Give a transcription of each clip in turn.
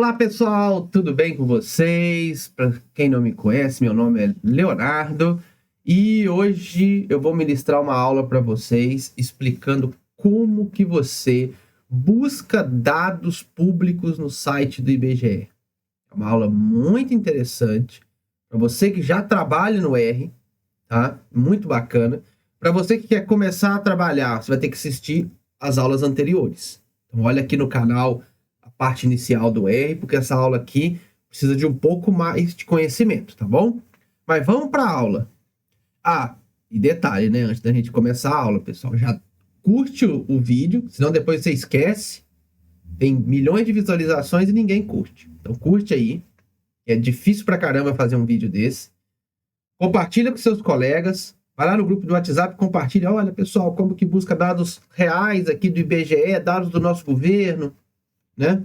Olá pessoal, tudo bem com vocês? Para quem não me conhece, meu nome é Leonardo e hoje eu vou ministrar uma aula para vocês explicando como que você busca dados públicos no site do IBGE. É uma aula muito interessante para você que já trabalha no R, tá? Muito bacana. Para você que quer começar a trabalhar, você vai ter que assistir as aulas anteriores. Então olha aqui no canal a parte inicial do R, porque essa aula aqui precisa de um pouco mais de conhecimento, tá bom? Mas vamos para a aula. Ah, e detalhe, né? Antes da gente começar a aula, pessoal, já curte o vídeo, senão depois você esquece. Tem milhões de visualizações e ninguém curte. Então curte aí. É difícil pra caramba fazer um vídeo desse. Compartilha com seus colegas. Vai lá no grupo do WhatsApp e compartilha. Olha, pessoal, como que busca dados reais aqui do IBGE, dados do nosso governo, né?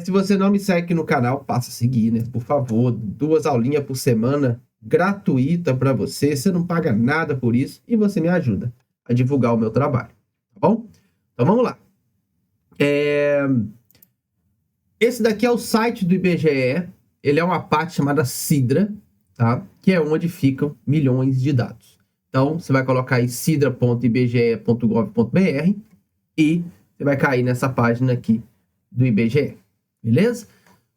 Se você não me segue aqui no canal, passa a seguir, né? Por favor, 2 aulinhas por semana, gratuita para você. Você não paga nada por isso e você me ajuda a divulgar o meu trabalho, tá bom? Então vamos lá. Esse daqui é o site do IBGE. Ele é uma parte chamada Sidra, tá? Que é onde ficam milhões de dados. Então, você vai colocar aí sidra.ibge.gov.br e você vai cair nessa página aqui do IBGE, beleza?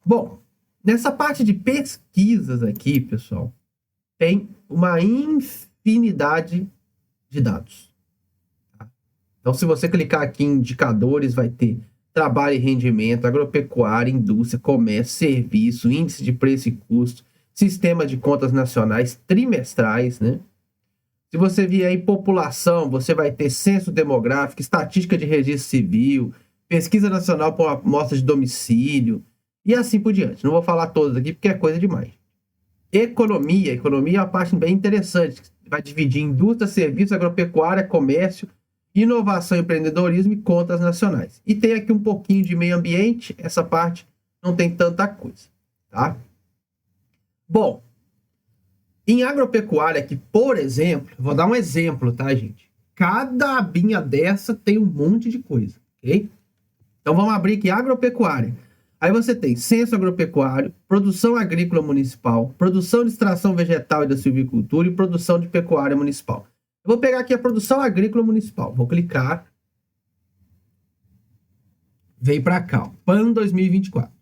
Bom, nessa parte de pesquisas aqui, pessoal, tem uma infinidade de dados. Tá? Então, se você clicar aqui em indicadores, vai ter trabalho e rendimento, agropecuária, indústria, comércio, serviço, índice de preço e custo, sistema de contas nacionais trimestrais, né? Se você vier aí população, você vai ter censo demográfico, estatística de registro civil, pesquisa nacional por amostra de domicílio e assim por diante. Não vou falar todas aqui porque é coisa demais. Economia é uma parte bem interessante. Vai dividir em indústria, serviço, agropecuária, comércio, inovação, empreendedorismo e contas nacionais. E tem aqui um pouquinho de meio ambiente, essa parte não tem tanta coisa, tá? Bom, em agropecuária aqui, por exemplo, vou dar um exemplo, tá, gente? Cada abinha dessa tem um monte de coisa, ok? Então vamos abrir aqui agropecuária. Aí você tem censo agropecuário, produção agrícola municipal, produção de extração vegetal e da silvicultura e produção de pecuária municipal. Eu vou pegar aqui a produção agrícola municipal. Vou clicar. Vem para cá, ó, PAN 2024.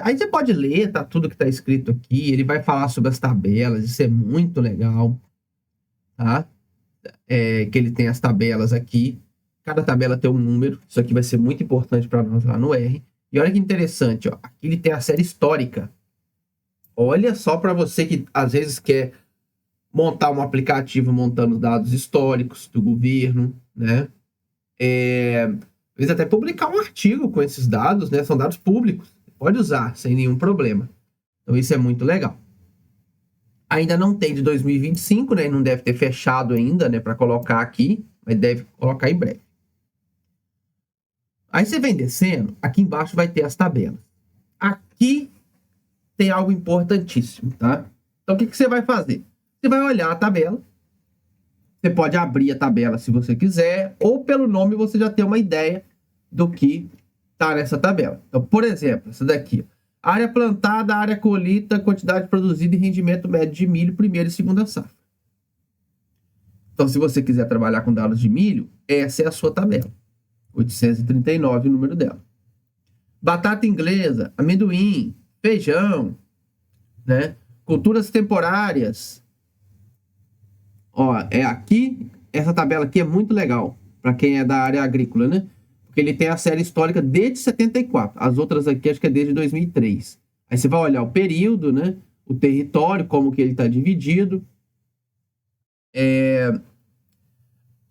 Aí você pode ler, tá, tudo que está escrito aqui. Ele vai falar sobre as tabelas, isso é muito legal, tá? Que ele tem as tabelas aqui. Cada tabela tem um número. Isso aqui vai ser muito importante para nós lá no R. E olha que interessante, ó. Aqui ele tem a série histórica. Olha só para você que às vezes quer montar um aplicativo montando dados históricos do governo, né? Às vezes até publicar um artigo com esses dados, né? São dados públicos. Pode usar sem nenhum problema. Então isso é muito legal. Ainda não tem de 2025, né? Não deve ter fechado ainda, né? Para colocar aqui, mas deve colocar em breve. Aí você vem descendo, aqui embaixo vai ter as tabelas. Aqui tem algo importantíssimo, tá? Então o que você vai fazer? Você vai olhar a tabela. Você pode abrir a tabela se você quiser, ou pelo nome você já tem uma ideia do que está nessa tabela. Então, por exemplo, essa daqui. Área plantada, área colhida, quantidade produzida e rendimento médio de milho, primeira e segunda safra. Então, se você quiser trabalhar com dados de milho, essa é a sua tabela. 839 o número dela. Batata inglesa, amendoim, feijão, né? Culturas temporárias. Ó, aqui, essa tabela aqui é muito legal para quem é da área agrícola, né? Porque ele tem a série histórica desde 74. As outras aqui acho que é desde 2003. Aí você vai olhar o período, né? O território, como que ele está dividido.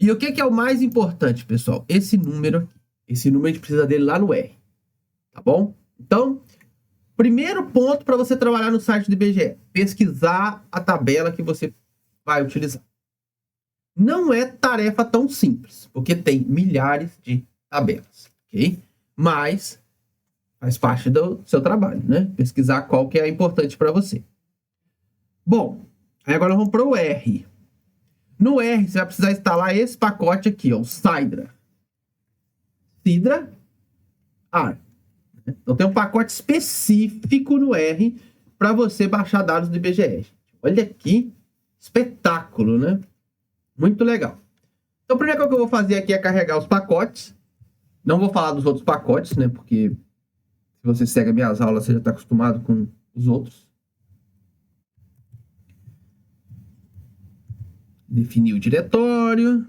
E o que é o mais importante, pessoal? Esse número aqui. Esse número a gente precisa dele lá no R. Tá bom? Então, primeiro ponto para você trabalhar no site do IBGE. Pesquisar a tabela que você vai utilizar. Não é tarefa tão simples, porque tem milhares de tabelas, ok? Mas faz parte do seu trabalho, né? Pesquisar qual que é importante para você. Bom, aí agora vamos para o R. No R, você vai precisar instalar esse pacote aqui, ó, o Sidra. Sidra AR. Então tem um pacote específico no R para você baixar dados do IBGE. Olha aqui, espetáculo, né? Muito legal. Então, a primeira coisa que eu vou fazer aqui é carregar os pacotes. Não vou falar dos outros pacotes, né? Porque se você segue minhas aulas, você já está acostumado com os outros. Definir o diretório.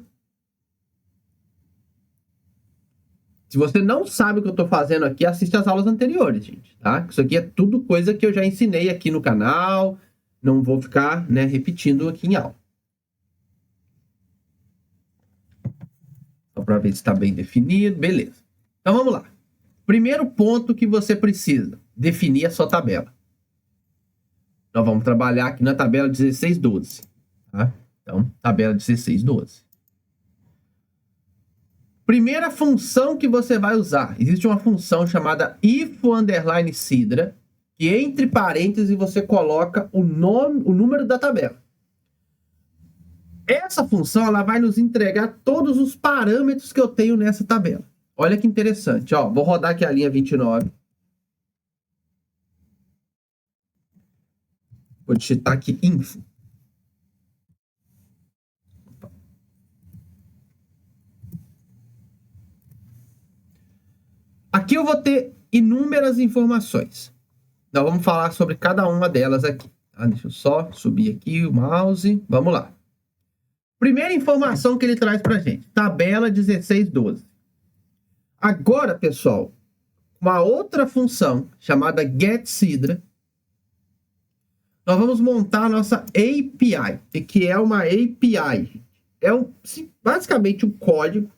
Se você não sabe o que eu estou fazendo aqui, assiste as aulas anteriores, gente, tá? Isso aqui é tudo coisa que eu já ensinei aqui no canal. Não vou ficar, né, repetindo aqui em aula. Só para ver se está bem definido. Beleza. Então, vamos lá. Primeiro ponto que você precisa, definir a sua tabela. Nós vamos trabalhar aqui na tabela 1612, tá? Então, tabela 1612. Primeira função que você vai usar. Existe uma função chamada if_sidra, que entre parênteses você coloca o número da tabela. Essa função ela vai nos entregar todos os parâmetros que eu tenho nessa tabela. Olha que interessante. Ó, vou rodar aqui a linha 29. Vou digitar aqui info. Aqui eu vou ter inúmeras informações. Nós vamos falar sobre cada uma delas aqui. Tá? Deixa eu só subir aqui o mouse. Vamos lá. Primeira informação que ele traz para a gente. Tabela 1612. Agora, pessoal, uma outra função chamada getSidra. Nós vamos montar a nossa API. O que é uma API? É basicamente um código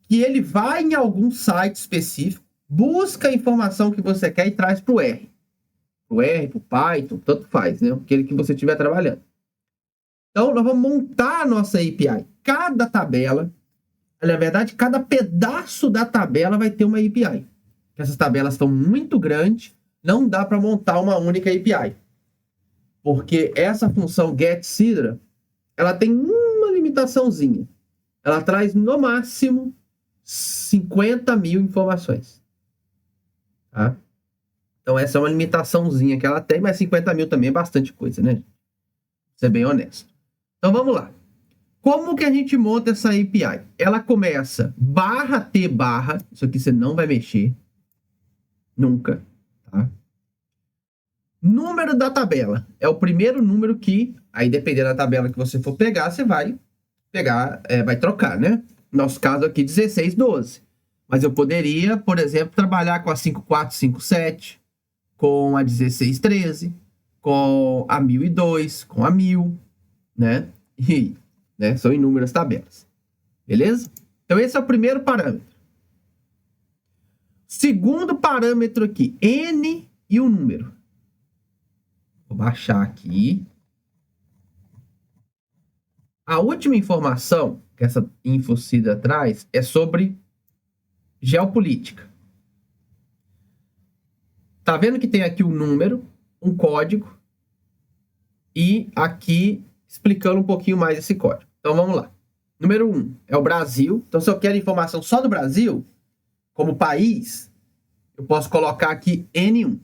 que ele vai em algum site específico, busca a informação que você quer e traz para o R. Para o R, para o Python, tanto faz, né? Aquele que você estiver trabalhando. Então, nós vamos montar a nossa API. Cada tabela, na verdade, cada pedaço da tabela vai ter uma API. Essas tabelas estão muito grandes, não dá para montar uma única API. Porque essa função getSidra, ela tem uma limitaçãozinha. Ela traz, no máximo, 50 mil informações. Tá? Então, essa é uma limitaçãozinha que ela tem, mas 50 mil também é bastante coisa, né? Vou ser bem honesto. Então, vamos lá. Como que a gente monta essa API? Ela começa /t/, isso aqui você não vai mexer. Nunca. Tá? Número da tabela. É o primeiro número que, aí dependendo da tabela que você for pegar, você vai pegar, vai trocar, né? Nosso caso aqui, 1612. Mas eu poderia, por exemplo, trabalhar com a 5457, com a 1613, com a 1002, com a 1000, né? E, né, são inúmeras tabelas. Beleza? Então, esse é o primeiro parâmetro. Segundo parâmetro aqui, N e o número. Vou baixar aqui. A última informação que essa InfoSidra traz é sobre geopolítica. Tá vendo que tem aqui um número, um código e aqui explicando um pouquinho mais esse código. Então vamos lá. Número 1 é o Brasil. Então se eu quero informação só do Brasil, como país, eu posso colocar aqui N1.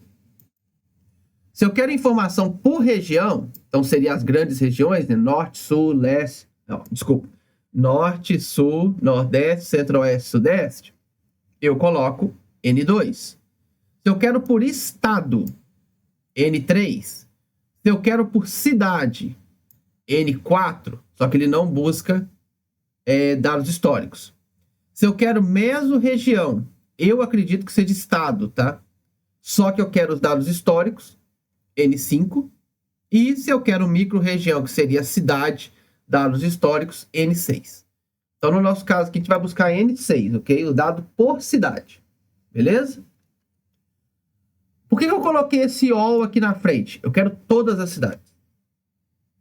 Se eu quero informação por região, então seriam as grandes regiões, né? Norte, Sul, Leste... Não, desculpa. Norte, Sul, Nordeste, Centro-Oeste, Sudeste, eu coloco N2. Se eu quero por estado, N3. Se eu quero por cidade, N4, só que ele não busca dados históricos. Se eu quero mesorregião, eu acredito que seja estado, tá? Só que eu quero os dados históricos, N5. E se eu quero micro-região, que seria cidade, dados históricos, N6. Então, no nosso caso aqui, a gente vai buscar N6, ok? O dado por cidade. Beleza? Por que eu coloquei esse all aqui na frente? Eu quero todas as cidades.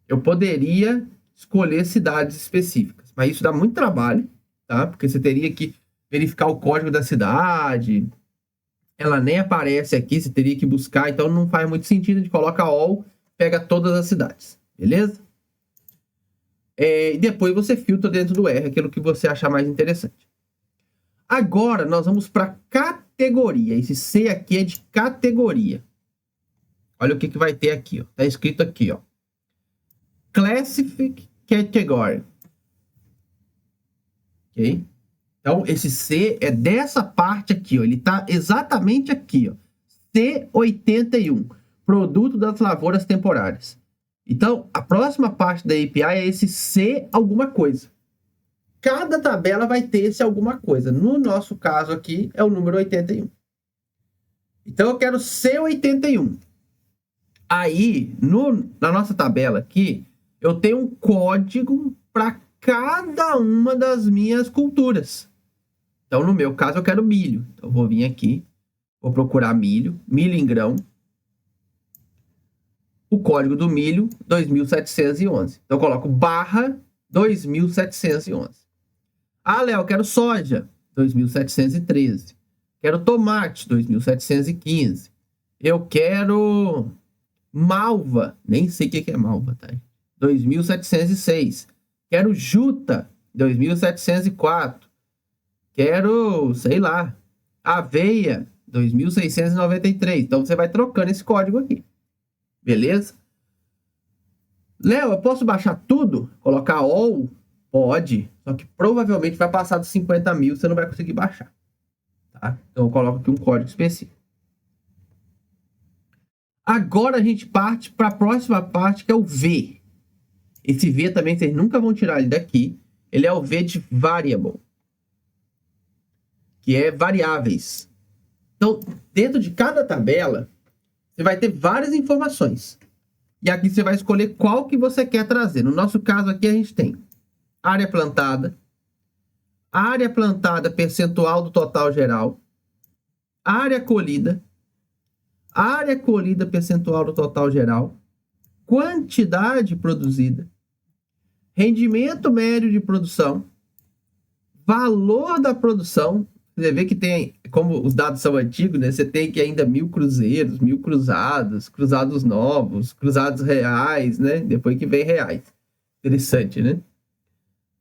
Eu poderia escolher cidades específicas, mas isso dá muito trabalho, tá? Porque você teria que verificar o código da cidade. Ela nem aparece aqui, você teria que buscar, então não faz muito sentido. A gente coloca all, pega todas as cidades. Beleza? E depois você filtra dentro do R aquilo que você achar mais interessante. Agora, nós vamos para categoria. Esse C aqui é de categoria. Olha o que vai ter aqui, ó. Tá escrito aqui, ó. Classific Category. Ok? Então, esse C é dessa parte aqui, ó. Ele tá exatamente aqui, ó. C81. Produto das lavouras temporárias. Então, a próxima parte da API é esse C alguma coisa. Cada tabela vai ter esse alguma coisa. No nosso caso aqui, é o número 81. Então, eu quero C81. Aí, na nossa tabela aqui, eu tenho um código para cada uma das minhas culturas. Então, no meu caso, eu quero milho. Então, eu vou vir aqui, vou procurar milho em grão. O código do milho, 2711. Então, eu coloco barra 2711. Ah, Léo, eu quero soja, 2713. Quero tomate, 2715. Eu quero malva, nem sei o que é malva, tá? 2706. Quero juta, 2704. Quero, sei lá, aveia, 2693. Então, você vai trocando esse código aqui. Beleza? Léo, eu posso baixar tudo? Colocar all? Pode. Só que provavelmente vai passar dos 50 mil, você não vai conseguir baixar. Tá? Então eu coloco aqui um código específico. Agora a gente parte para a próxima parte, que é o V. Esse V também vocês nunca vão tirar ele daqui. Ele é o V de variable, que é variáveis. Então, dentro de cada tabela, você vai ter várias informações. E aqui você vai escolher qual que você quer trazer. No nosso caso aqui, a gente tem área plantada percentual do total geral, área colhida percentual do total geral, quantidade produzida, rendimento médio de produção, valor da produção. Você vê que tem, como os dados são antigos, né? Você tem que ainda 1000 cruzeiros, 1000 cruzados, cruzados novos, cruzados reais, né? Depois que vem reais. Interessante, né?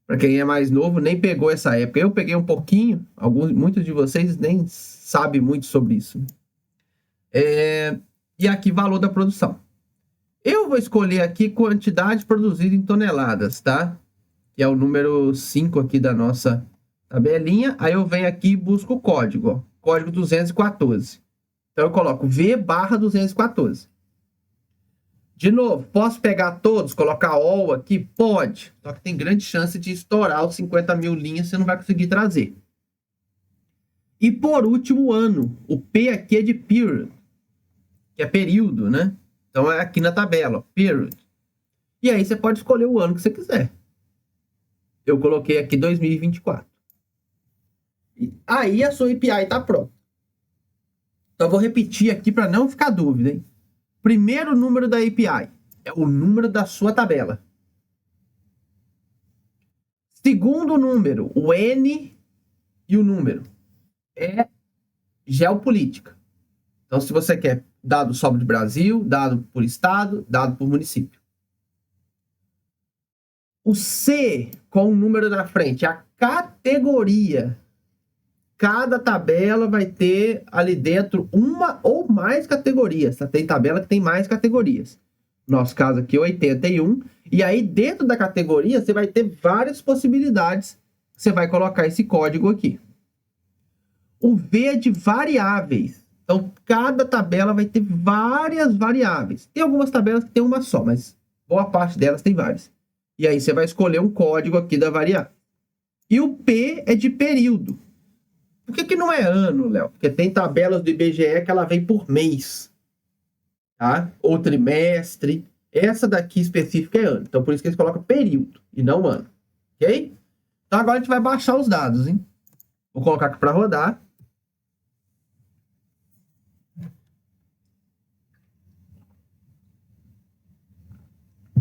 Para quem é mais novo, nem pegou essa época. Eu peguei um pouquinho, muitos de vocês nem sabem muito sobre isso. E aqui, valor da produção. Eu vou escolher aqui quantidade produzida em toneladas, tá? Que é o número 5 aqui da nossa tabelinha. Aí eu venho aqui e busco o código, ó. Código 214. Então eu coloco V barra 214. De novo, posso pegar todos, colocar all aqui? Pode. Só que tem grande chance de estourar os 50 mil linhas, você não vai conseguir trazer. E por último, o ano. O P aqui é de period, que é período, né? Então é aqui na tabela, ó, period. E aí você pode escolher o ano que você quiser. Eu coloquei aqui 2024. E aí a sua API está pronta. Então eu vou repetir aqui para não ficar dúvida, hein? Primeiro número da API é o número da sua tabela. Segundo número, o N e o número, é geopolítica. Então, se você quer dado só de Brasil, dado por estado, dado por município. O C com o número na frente, a categoria. Cada tabela vai ter ali dentro uma ou mais categorias. Tá? Tem tabela que tem mais categorias. Nosso caso aqui é 81. E aí, dentro da categoria, você vai ter várias possibilidades. Você vai colocar esse código aqui. O V é de variáveis. Então, cada tabela vai ter várias variáveis. Tem algumas tabelas que tem uma só, mas boa parte delas tem várias. E aí, você vai escolher um código aqui da variável. E o P é de período. Por que não é ano, Léo? Porque tem tabelas do IBGE que ela vem por mês, tá? Ou trimestre. Essa daqui específica é ano. Então, por isso que eles colocam período e não ano. Ok? Então, agora a gente vai baixar os dados, hein? Vou colocar aqui para rodar.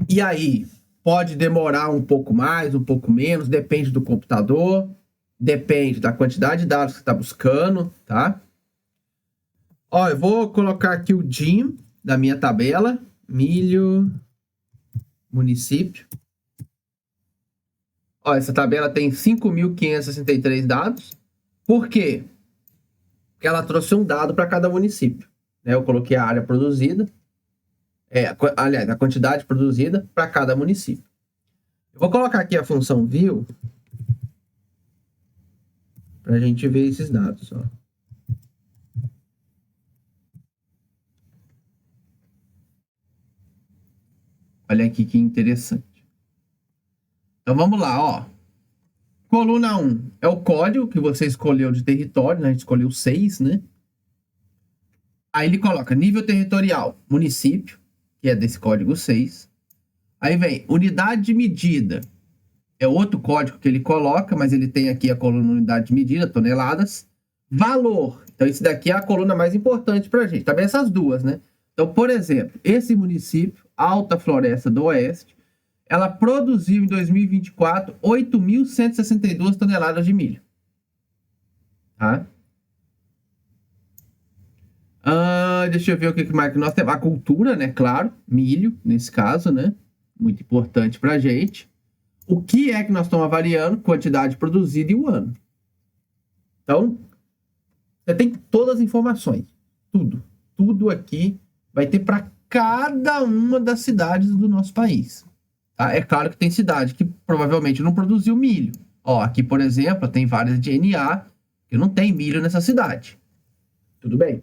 E aí, pode demorar um pouco mais, um pouco menos, depende do computador. Depende da quantidade de dados que você está buscando, tá? Ó, eu vou colocar aqui o DIM da minha tabela. Milho, município. Ó, essa tabela tem 5.563 dados. Por quê? que ela trouxe um dado para cada município. Né? Eu coloquei a área produzida, aliás, a quantidade produzida para cada município. Eu vou colocar aqui a função view para a gente ver esses dados. Ó. Olha aqui que interessante. Então vamos lá, ó. Coluna 1 é o código que você escolheu de território, né? A gente escolheu 6, né? Aí ele coloca nível territorial, município, que é desse código 6. Aí vem unidade de medida. É outro código que ele coloca, mas ele tem aqui a coluna unidade de medida, toneladas. Valor. Então, esse daqui é a coluna mais importante para a gente. Também essas duas, né? Então, por exemplo, esse município, Alta Floresta do Oeste, ela produziu em 2024 8.162 toneladas de milho. Tá? Deixa eu ver o que mais que nós temos. A cultura, né? Claro, milho, nesse caso, né? Muito importante para a gente. O que é que nós estamos avaliando? Quantidade produzida e o ano. Então, você tem todas as informações. Tudo. Tudo aqui vai ter para cada uma das cidades do nosso país. Tá? É claro que tem cidade que provavelmente não produziu milho. Ó, aqui, por exemplo, tem várias de NA que não tem milho nessa cidade. Tudo bem.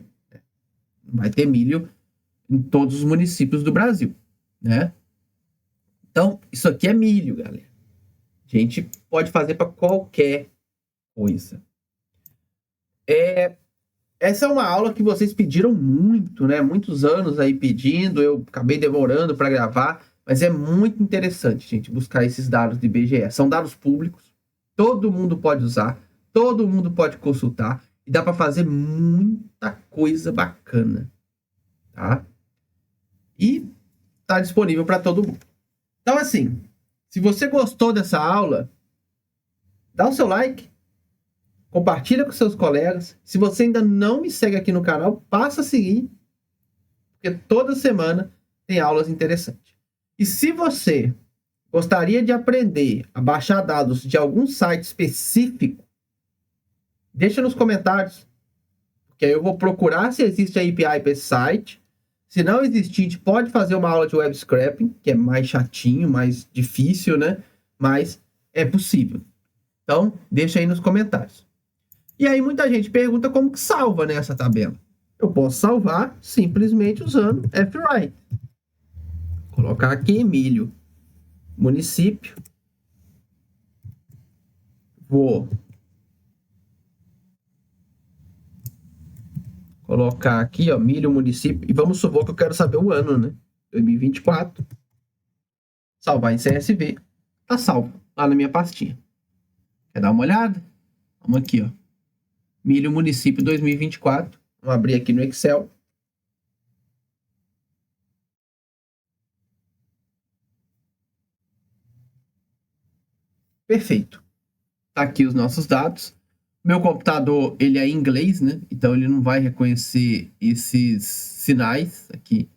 Vai ter milho em todos os municípios do Brasil, né? Então, isso aqui é milho, galera. A gente pode fazer para qualquer coisa. Essa é uma aula que vocês pediram muito, né? Muitos anos aí pedindo, eu acabei demorando para gravar, mas é muito interessante, gente, buscar esses dados de IBGE. São dados públicos, todo mundo pode usar, todo mundo pode consultar e dá para fazer muita coisa bacana, tá? E tá disponível para todo mundo. Então, assim, se você gostou dessa aula, dá o seu like, compartilha com seus colegas. Se você ainda não me segue aqui no canal, passa a seguir, porque toda semana tem aulas interessantes. E se você gostaria de aprender a baixar dados de algum site específico, deixa nos comentários, porque aí eu vou procurar se existe a API para esse site. Se não existir, a gente pode fazer uma aula de web scraping, que é mais chatinho, mais difícil, né? Mas é possível. Então, deixa aí nos comentários. E aí muita gente pergunta como que salva, né, essa tabela. Eu posso salvar simplesmente usando fwrite. Colocar aqui milho, município. Vou colocar aqui, ó, milho, município. E vamos supor que eu quero saber o ano, né? 2024. Salvar em CSV. Tá salvo lá na minha pastinha. Quer dar uma olhada? Vamos aqui, ó. Milho, município 2024. Vamos abrir aqui no Excel. Perfeito. Tá aqui os nossos dados. Meu computador, ele é em inglês, né? Então, ele não vai reconhecer esses sinais aqui,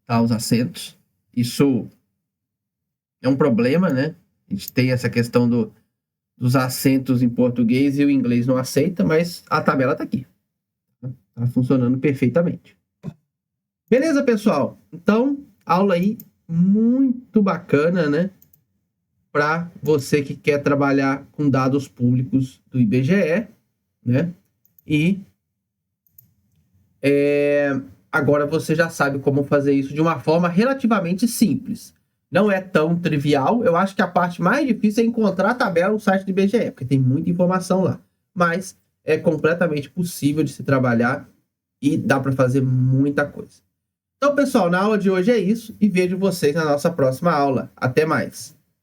tá? Os acentos. Isso é um problema, né? A gente tem essa questão dos acentos em português e o inglês não aceita, mas a tabela tá aqui. Tá funcionando perfeitamente. Beleza, pessoal? Então, aula aí muito bacana, né? Para você que quer trabalhar com dados públicos do IBGE, né? E agora você já sabe como fazer isso de uma forma relativamente simples. Não é tão trivial. Eu acho que a parte mais difícil é encontrar a tabela no site do IBGE, porque tem muita informação lá. Mas é completamente possível de se trabalhar e dá para fazer muita coisa. Então, pessoal, na aula de hoje é isso e vejo vocês na nossa próxima aula. Até mais!